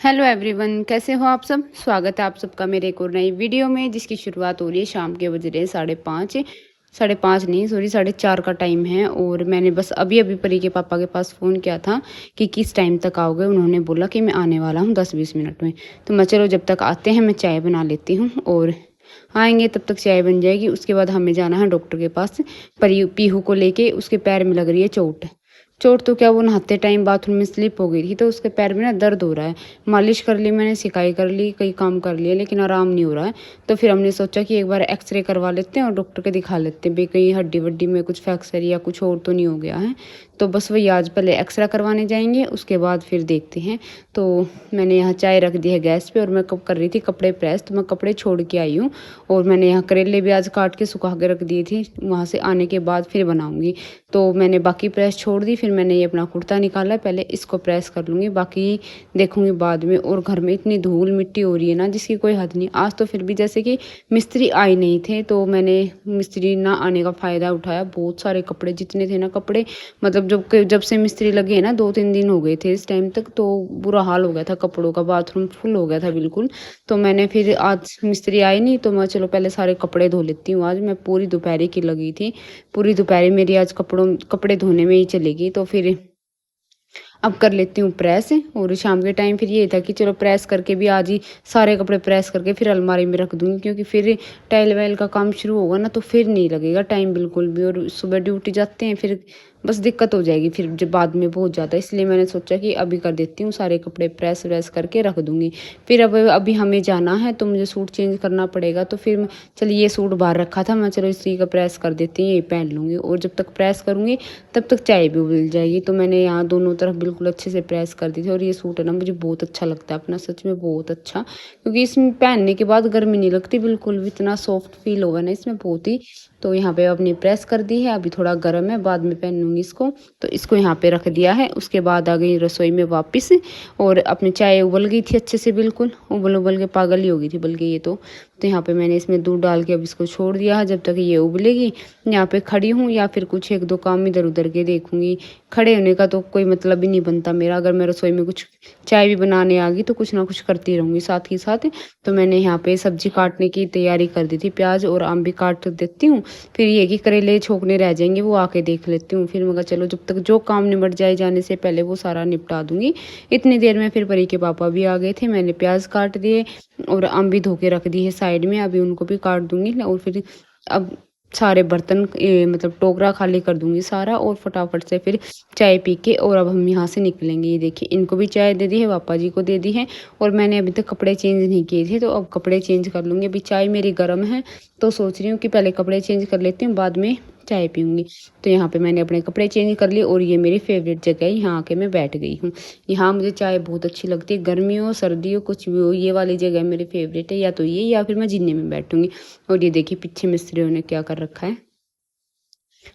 Hello everyone, कैसे हो आप सब। स्वागत है आप सबका मेरे एक और नई वीडियो में, जिसकी शुरुआत हो रही है शाम के बज रहे हैं 5:30। 5:30 नहीं, सॉरी 4:30 का टाइम है। और मैंने बस अभी अभी परी के पापा के पास फ़ोन किया था कि किस टाइम तक आओगे। उन्होंने बोला कि मैं आने वाला हूँ 10-20 मिनट में। तो मैं चलो जब तक आते हैं मैं चाय बना लेती हूँ, और आएंगे तब तक चाय बन जाएगी। उसके बाद हमें जाना है डॉक्टर के पास परी पीहू को लेके। उसके पैर में लग रही है चोट। चोट तो क्या, वो नहाते टाइम बाथरूम में स्लिप हो गई थी, तो उसके पैर में ना दर्द हो रहा है। मालिश कर ली मैंने, सिकाई कर ली, कई काम कर लिए, लेकिन आराम नहीं हो रहा है। तो फिर हमने सोचा कि एक बार एक्सरे करवा लेते हैं और डॉक्टर के दिखा लेते हैं भाई, कहीं हड्डी वड्डी में कुछ फ्रैक्चर या कुछ और तो नहीं हो गया है। तो बस वही आज पहले एक्सरे करवाने जाएंगे, उसके बाद फिर देखते हैं। तो मैंने यहाँ चाय रख दी है गैस पे, और मैं कब कर रही थी कपड़े प्रेस, तो मैं कपड़े छोड़ के आई हूँ। और मैंने यहाँ करेले भी आज काट के सुखा के रख दिए थे, वहाँ से आने के बाद फिर बनाऊंगी। तो मैंने बाकी प्रेस छोड़ दी, फिर मैंने ये अपना कुर्ता निकाला, पहले इसको प्रेस कर लूँगी, बाकी देखूँगी बाद में। और घर में इतनी धूल मिट्टी हो रही है ना, जिसकी कोई हद नहीं। आज तो फिर भी जैसे कि मिस्त्री आए नहीं थे, तो मैंने मिस्त्री ना आने का फ़ायदा उठाया। बहुत सारे कपड़े जितने थे ना, कपड़े मतलब जब से मिस्त्री लगे हैं ना, 2-3 दिन हो गए थे इस टाइम तक, तो बुरा हाल हो गया था कपड़ों का, बाथरूम फुल हो गया था बिल्कुल। तो मैंने फिर आज मिस्त्री आए नहीं, तो मैं चलो पहले सारे कपड़े धो लेती हूँ। आज मैं पूरी दोपहर की लगी थी, पूरी दोपहर मेरी आज कपड़े धोने में ही चलेगी। तो फिर अब कर लेती हूँ प्रेस। और शाम के टाइम फिर ये था कि चलो प्रेस करके भी आज ही सारे कपड़े प्रेस करके फिर अलमारी में रख दूँगी, क्योंकि फिर टाइल वाइल का काम शुरू होगा ना, तो फिर नहीं लगेगा टाइम बिल्कुल भी। और सुबह ड्यूटी जाते हैं, फिर बस दिक्कत हो जाएगी फिर जब बाद में बहुत ज़्यादा। इसलिए मैंने सोचा कि अभी कर देती हूँ, सारे कपड़े प्रेस व्रेस करके रख दूँगी। फिर अब अभी हमें जाना है, तो मुझे सूट चेंज करना पड़ेगा। तो फिर चलिए, ये सूट बाहर रखा था, मैं चलो इसी का प्रेस कर देती हूँ, यही पहन लूँगी। और जब तक प्रेस करूँगी तब तक चाय भी उबल जाएगी। तो मैंने यहाँ दोनों तरफ बिल्कुल अच्छे से प्रेस कर दी थी। और ये सूट है ना, मुझे बहुत अच्छा लगता है अपना, सच में बहुत अच्छा, क्योंकि इसमें पहनने के बाद गर्मी नहीं लगती बिल्कुल भी, इतना सॉफ्ट फील होगा ना इसमें बहुत ही। तो यहाँ पे अपनी प्रेस कर दी है, अभी थोड़ा गर्म है, बाद में पहनूंगी इसको। तो इसको यहाँ पे रख दिया है। उसके बाद आ गई रसोई में वापस, और अपनी चाय उबल गई थी अच्छे से, बिल्कुल उबल उबल के पागल ही हो गई थी बल्कि ये तो यहाँ पे मैंने इसमें दूध डाल के अब इसको छोड़ दिया है जब तक ये उबलेगी। यहाँ पे खड़ी हूँ, या फिर कुछ एक दो काम इधर उधर के देखूंगी। खड़े होने का तो कोई मतलब ही नहीं बनता मेरा। अगर मैं रसोई में कुछ चाय भी बनाने आ गई, तो कुछ ना कुछ करती रहूँगी साथ ही साथ। तो मैंने यहाँ पे सब्जी काटने की तैयारी कर दी थी, प्याज और आम भी काट देती हूँ। फिर ये कि करेले छोकने रह जाएंगे, वो आके देख लेती हूँ। फिर मगर चलो जब तक जो काम निपट जाए जाने से पहले, वो सारा निपटा दूंगी। इतनी देर में फिर परी के पापा भी आ गए थे, मैंने प्याज काट दिए और आम भी धो के रख दी है साइड में, अभी उनको भी काट दूंगी। और फिर अब सारे बर्तन मतलब टोकरा खाली कर दूंगी सारा, और फटाफट से फिर चाय पी के और अब हम यहाँ से निकलेंगे। ये देखिए, इनको भी चाय दे दी है, पापा जी को दे दी है। और मैंने अभी तक कपड़े चेंज नहीं किए थे, तो अब कपड़े चेंज कर लूँगी। अभी चाय मेरी गर्म है, तो सोच रही हूँ कि पहले कपड़े चेंज कर लेती हूँ, बाद में चाय पीऊँगी। तो यहाँ पे मैंने अपने कपड़े चेंज कर लिए, और ये मेरी फेवरेट जगह है, यहाँ आके मैं बैठ गई हूँ। यहाँ मुझे चाय बहुत अच्छी लगती है, गर्मी हो सर्दी हो कुछ भी हो, ये वाली जगह मेरी फेवरेट है। या तो ये, या फिर मैं जिन्ने में बैठूँगी। और ये देखिए पीछे मिस्त्रियों ने क्या कर रखा है।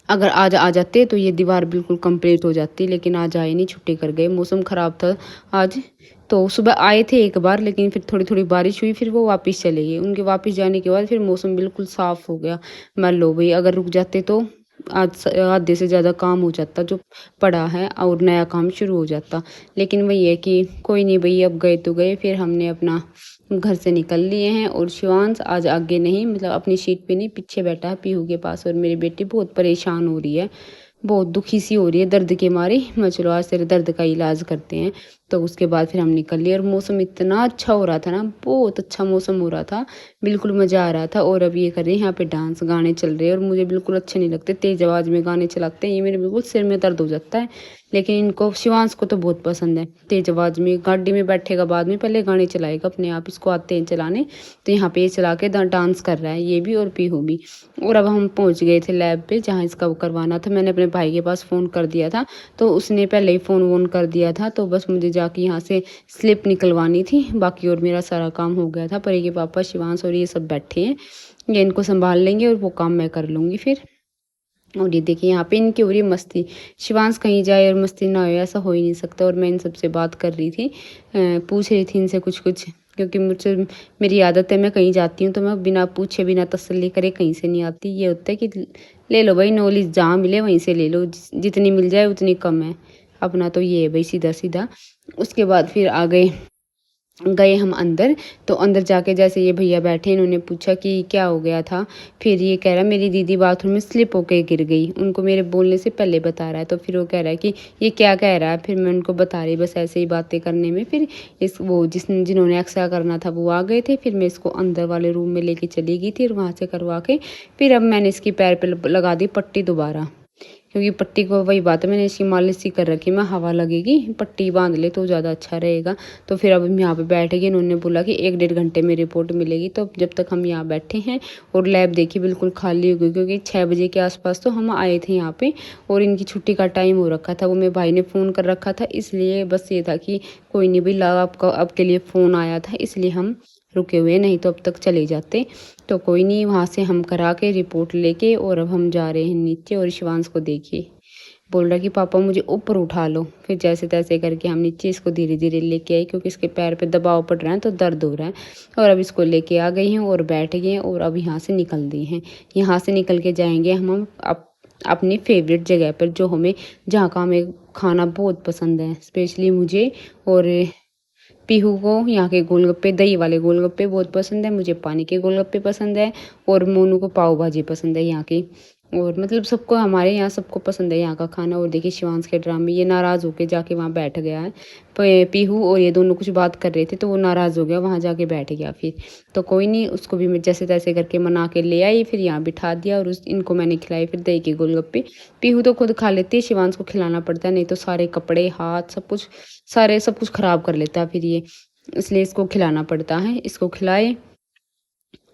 अगर आज आ जाते तो ये दीवार बिल्कुल कंप्लीट हो जाती, लेकिन आज आए नहीं, छुट्टी कर गए। मौसम ख़राब था आज। तो सुबह आए थे एक बार, लेकिन फिर थोड़ी थोड़ी बारिश हुई, फिर वो वापस चले गए। उनके वापस जाने के बाद फिर मौसम बिल्कुल साफ़ हो गया। मान लो भाई, अगर रुक जाते तो आज आधे से ज़्यादा काम हो जाता जो पड़ा है, और नया काम शुरू हो जाता। लेकिन वही है कि कोई नहीं भई, अब गए तो गए। फिर हमने अपना घर से निकल लिए हैं। और शिवांश आज आगे नहीं, मतलब अपनी सीट पे नहीं, पीछे बैठा है पीहू के पास। और मेरी बेटी बहुत परेशान हो रही है, बहुत दुखी सी हो रही है दर्द के मारे। मैं चलो आज तेरे दर्द का इलाज करते हैं। तो उसके बाद फिर हम निकल लिए, और मौसम इतना अच्छा हो रहा था ना, बहुत अच्छा मौसम हो रहा था, बिल्कुल मज़ा आ रहा था। और अब ये कर रहे हैं यहाँ पे डांस, गाने चल रहे हैं, और मुझे बिल्कुल अच्छे नहीं लगते तेज़ आवाज़ में गाने चलाते हैं, ये मेरे बिल्कुल सिर में दर्द हो जाता है। लेकिन इनको, शिवांश को तो बहुत पसंद है तेज़ आवाज़ में। गाड़ी में बैठेगा, बाद में पहले गाने चलाएगा अपने आप, इसको आते हैं चलाने। तो यहाँ पे ये चला के डांस कर रहा है, ये भी और पीहू भी। और अब हम पहुँच गए थे लैब पे, जहाँ इसका वो करवाना था। मैंने अपने भाई के पास फ़ोन कर दिया था, तो उसने पहले ही फ़ोन वोन कर दिया था। तो बस मुझे जाके यहाँ से स्लिप निकलवानी थी बाकी, और मेरा सारा काम हो गया था। परी के पापा, शिवांश और ये सब बैठे हैं, ये इनको संभाल लेंगे, और वो काम मैं कर लूँगी फिर। और ये देखिए यहाँ पे इनकी हो रही मस्ती। शिवांश कहीं जाए और मस्ती ना हो, ऐसा हो ही नहीं सकता। और मैं इन सबसे बात कर रही थी, पूछ रही थी इनसे कुछ कुछ, क्योंकि मुझसे मेरी आदत है, मैं कहीं जाती हूँ तो मैं बिना पूछे बिना तसल्ली करे कहीं से नहीं आती। ये होता है कि ले लो भाई नॉलेज, जहाँ मिले वहीं से ले लो, जितनी मिल जाए उतनी कम है। अपना तो ये है भाई, सीधा सीधा। उसके बाद फिर आ गए गए हम अंदर। तो अंदर जाके जैसे ये भैया बैठे, इन्होंने पूछा कि क्या हो गया था? फिर ये कह रहा मेरी दीदी बाथरूम में स्लिप होके गिर गई। उनको मेरे बोलने से पहले बता रहा है। तो फिर वो कह रहा है कि ये क्या कह रहा है? फिर मैं उनको बता रही बस ऐसे ही बातें करने में। फिर इस वो जिन्होंने एक्सरे करना था वो आ गए थे। फिर मैं इसको अंदर वाले रूम में लेके चली गई थी और वहाँ से करवा के फिर अब मैंने इसकी पैर पे लगा दी पट्टी दोबारा, क्योंकि पट्टी को वही बात है, मैंने इसकी मालिश सी कर रखी, मैं हवा लगेगी पट्टी बांध ले तो ज़्यादा अच्छा रहेगा। तो फिर अब हम यहाँ पे बैठ गए। इन्होंने बोला कि 1 डेढ़ घंटे में रिपोर्ट मिलेगी। तो जब तक हम यहाँ बैठे हैं और लैब देखी बिल्कुल खाली हो गई, क्योंकि 6 बजे के आसपास तो हम आए थे यहाँ पे और इनकी छुट्टी का टाइम हो रखा था। वो मेरे भाई ने फ़ोन कर रखा था, इसलिए बस ये था कि कोई नहीं भाई, ला आपका आपके लिए फ़ोन आया था इसलिए हम रुके हुए, नहीं तो अब तक चले जाते। तो कोई नहीं, वहाँ से हम करा के रिपोर्ट लेके और अब हम जा रहे हैं नीचे। और शिवांश को देखिए बोल रहा कि पापा मुझे ऊपर उठा लो। फिर जैसे तैसे करके हम नीचे इसको धीरे धीरे लेके आए, क्योंकि इसके पैर पे दबाव पड़ रहा है तो दर्द हो रहा है। और अब इसको लेके आ गई हैं और बैठ गए हैं और अब यहाँ से निकल दी हैं। यहाँ से निकल के जाएंगे हम अपनी फेवरेट जगह पर, जो हमें जहाँ का हमें खाना बहुत पसंद है, स्पेशली मुझे और पीहू को यहाँ के गोलगप्पे, दही वाले गोलगप्पे बहुत पसंद है। मुझे पानी के गोलगप्पे पसंद है और मोनू को पाव भाजी पसंद है यहाँ की। और मतलब सबको, हमारे यहाँ सबको पसंद है यहाँ का खाना। और देखिए शिवांश के ड्रामे, ये नाराज़ होके जाके वहाँ बैठ गया है। पीहू और ये दोनों कुछ बात कर रहे थे तो वो नाराज़ हो गया, वहाँ जाके बैठ गया। फिर तो कोई नहीं, उसको भी मैं जैसे तैसे करके मना के ले आई, फिर यहाँ बिठा दिया और इनको मैंने खिलाई फिर दही के गोलगप्पे। पीहू तो खुद खा लेती है, शिवांश को खिलाना पड़ता है, नहीं तो सारे कपड़े हाथ सब कुछ ख़राब कर लेता है फिर ये, इसलिए इसको खिलाना पड़ता है। इसको खिलाए,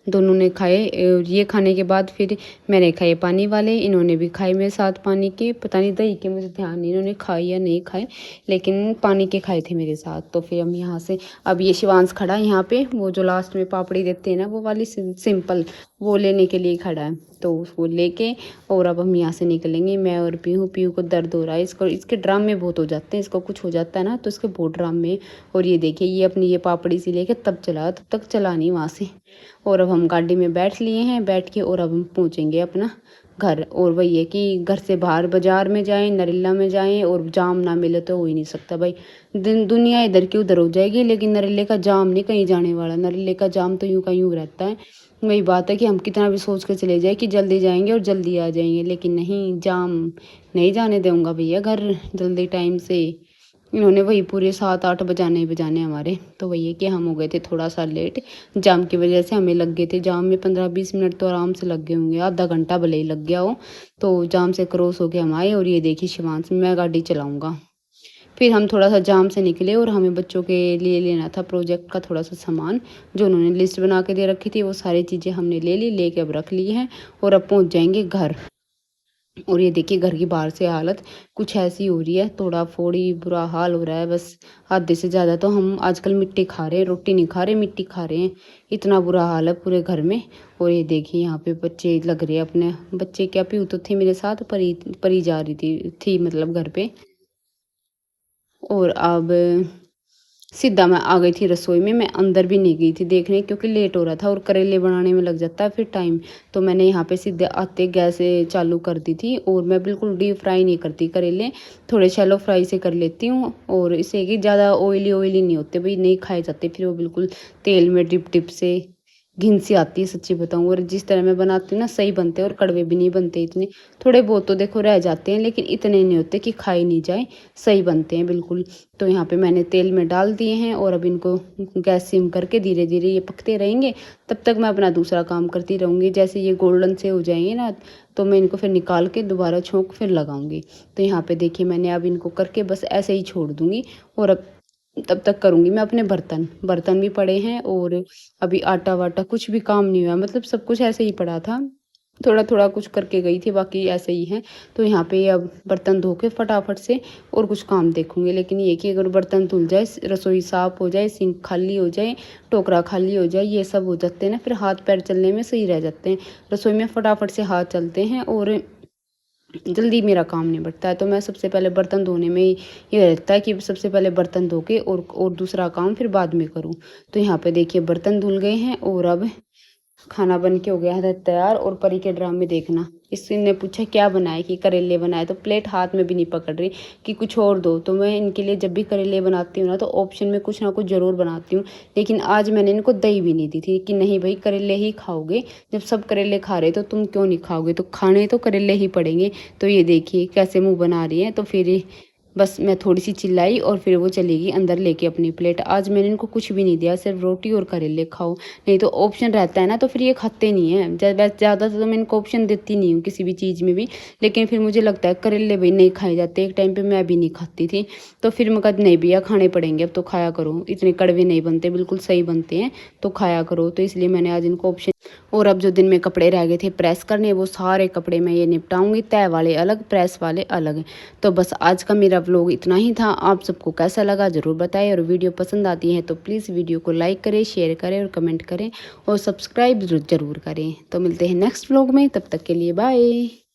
दोनों ने खाए। और ये खाने के बाद फिर मैंने खाए पानी वाले, इन्होंने भी खाए मेरे साथ पानी के। पता नहीं दही के मुझे ध्यान नहीं इन्होंने खाए या नहीं खाए, लेकिन पानी के खाए थे मेरे साथ। तो फिर हम यहाँ से, अब ये शिवांश खड़ा है यहाँ पे, वो जो लास्ट में पापड़ी देते हैं ना वो वाली सिंपल, वो लेने के लिए खड़ा है। तो उसको लेके और अब हम यहाँ से निकलेंगे, मैं और पीहू को दर्द हो रहा है। इसको, इसके ड्रामे बहुत हो जाते हैं, इसको कुछ हो जाता है ना तो इसके बहुत ड्रामे। और ये देखिए ये अपनी ये पापड़ी सी लेके तब चला, तब तक चला नहीं वहाँ से। और अब हम गाड़ी में बैठ लिए हैं, बैठ के और अब हम पहुँचेंगे अपना घर। और वही है कि घर से बाहर बाजार में जाएं, नरेला में जाएं और जाम ना मिले तो हो ही नहीं सकता भाई। दुनिया इधर की उधर हो जाएगी, लेकिन नरेले का जाम नहीं कहीं जाने वाला। नरेले का जाम तो यूं का यूं रहता है। वही बात है कि हम कितना भी सोच के चले जाए कि जल्दी जाएंगे और जल्दी आ जाएंगे, लेकिन नहीं, जाम नहीं जाने दूंगा भैया घर जल्दी टाइम से। इन्होंने वही पूरे 7-8 बजाने ही बजाने हमारे। तो वही है कि हम हो गए थे थोड़ा सा लेट, जाम की वजह से हमें लग गए थे जाम में 15-20 मिनट तो आराम से लग गए होंगे, आधा घंटा भले ही लग गया हो। तो जाम से क्रॉस होके हम आए। और ये देखिए शिवांश, मैं गाड़ी चलाऊँगा। फिर हम थोड़ा सा जाम से निकले और हमें बच्चों के लिए लेना था प्रोजेक्ट का थोड़ा सा सामान, जो उन्होंने लिस्ट बना के दे रखी थी। वो सारी चीज़ें हमने ले ली, लेके अब रख ली हैं और अब पहुँच जाएंगे घर। और ये देखिए घर की बाहर से हालत कुछ ऐसी हो रही है, तोड़ा फोड़ी बुरा हाल हो रहा है। बस आधे से ज़्यादा तो हम आजकल मिट्टी खा रहे हैं, रोटी नहीं खा रहे, मिट्टी खा रहे हैं। इतना बुरा हाल है पूरे घर में। और ये देखिए यहाँ पे बच्चे लग रहे हैं अपने, बच्चे क्या, पीऊ तो थे मेरे साथ, परी जा रही थी मतलब घर पे। और अब सीधा मैं आ गई थी रसोई में, मैं अंदर भी नहीं गई थी देखने, क्योंकि लेट हो रहा था और करेले बनाने में लग जाता है फिर टाइम। तो मैंने यहाँ पे सीधे आते गैस चालू कर दी थी। और मैं बिल्कुल डीप फ्राई नहीं करती करेले, थोड़े शैलो फ्राई से कर लेती हूँ। और इससे कि ज़्यादा ऑयली नहीं होते भाई, नहीं खाए जाते फिर वो बिल्कुल तेल में डिप डिप से। घिन सी आती है सच्ची बताऊँ। और जिस तरह मैं बनाती हूँ ना सही बनते हैं और कड़वे भी नहीं बनते इतने। थोड़े बहुत तो देखो रह जाते हैं, लेकिन इतने नहीं होते कि खाए नहीं जाए, सही बनते हैं बिल्कुल। तो यहाँ पे मैंने तेल में डाल दिए हैं और अब इनको गैस सिम करके धीरे धीरे ये पकते रहेंगे। तब तक मैं अपना दूसरा काम करती रहूँगी। जैसे ये गोल्डन से हो जाएंगे ना तो मैं इनको फिर निकाल के दोबारा छोंक फिर लगाऊंगी। तो यहाँ पे देखिए मैंने अब इनको करके बस ऐसे ही छोड़ दूँगी। और अब तब तक करूँगी मैं अपने बर्तन भी पड़े हैं और अभी आटा वाटा कुछ भी काम नहीं हुआ, मतलब सब कुछ ऐसे ही पड़ा था। थोड़ा थोड़ा कुछ करके गई थी, बाकी ऐसे ही है। तो यहाँ पे अब बर्तन धो के फटाफट से और कुछ काम देखूंगी। लेकिन ये कि अगर बर्तन धुल जाए, रसोई साफ हो जाए, सिंक खाली हो जाए, टोकरा खाली हो जाए, ये सब हो जाते हैं ना, फिर हाथ पैर चलने में सही रह जाते हैं। रसोई में फटाफट से हाथ चलते हैं और जल्दी मेरा काम निपटता है। तो मैं सबसे पहले बर्तन धोने में ही ये रहता है कि सबसे पहले बर्तन धो के और दूसरा काम फिर बाद में करूँ। तो यहाँ पे देखिए बर्तन धुल गए हैं और अब खाना बन के हो गया है तैयार। और परी के ड्रामे देखना, इसने पूछा क्या बनाए कि करेले बनाए, तो प्लेट हाथ में भी नहीं पकड़ रही कि कुछ और दो। तो मैं इनके लिए जब भी करेले बनाती हूँ ना तो ऑप्शन में कुछ ना कुछ ज़रूर बनाती हूँ। लेकिन आज मैंने इनको दही भी नहीं दी थी कि नहीं भाई करेले ही खाओगे, जब सब करेले खा रहे तो तुम क्यों नहीं खाओगे, तो खाने तो करेले ही पड़ेंगे। तो ये देखिए कैसे मुँह बना रही है। तो फिर बस मैं थोड़ी सी चिल्लाई और फिर वो चली गई अंदर लेके अपनी प्लेट। आज मैंने इनको कुछ भी नहीं दिया, सिर्फ रोटी और करेले खाओ। नहीं तो ऑप्शन रहता है ना तो फिर ये खाते नहीं है। ज़्यादा तो मैं इनको ऑप्शन देती नहीं हूँ किसी भी चीज़ में भी, लेकिन फिर मुझे लगता है करेले भाई नहीं खाए जाते। एक टाइम पे मैं भी नहीं खाती थी, तो फिर मैं कहती नहीं भैया खाने पड़ेंगे अब तो खाया करो, इतने कड़वे नहीं बनते, बिल्कुल सही बनते हैं तो खाया करो। तो इसलिए मैंने आज इनको ऑप्शन। और अब जो दिन में कपड़े रह गए थे प्रेस करने, वो सारे कपड़े मैं ये निपटाऊंगी, तय वाले अलग प्रेस वाले अलग। तो बस आज का मेरा व्लॉग इतना ही था। आप सबको कैसा लगा ज़रूर बताएं, और वीडियो पसंद आती है तो प्लीज़ वीडियो को लाइक करें, शेयर करें और कमेंट करें और सब्सक्राइब ज़रूर करें। तो मिलते हैं नेक्स्ट व्लॉग में, तब तक के लिए बाय।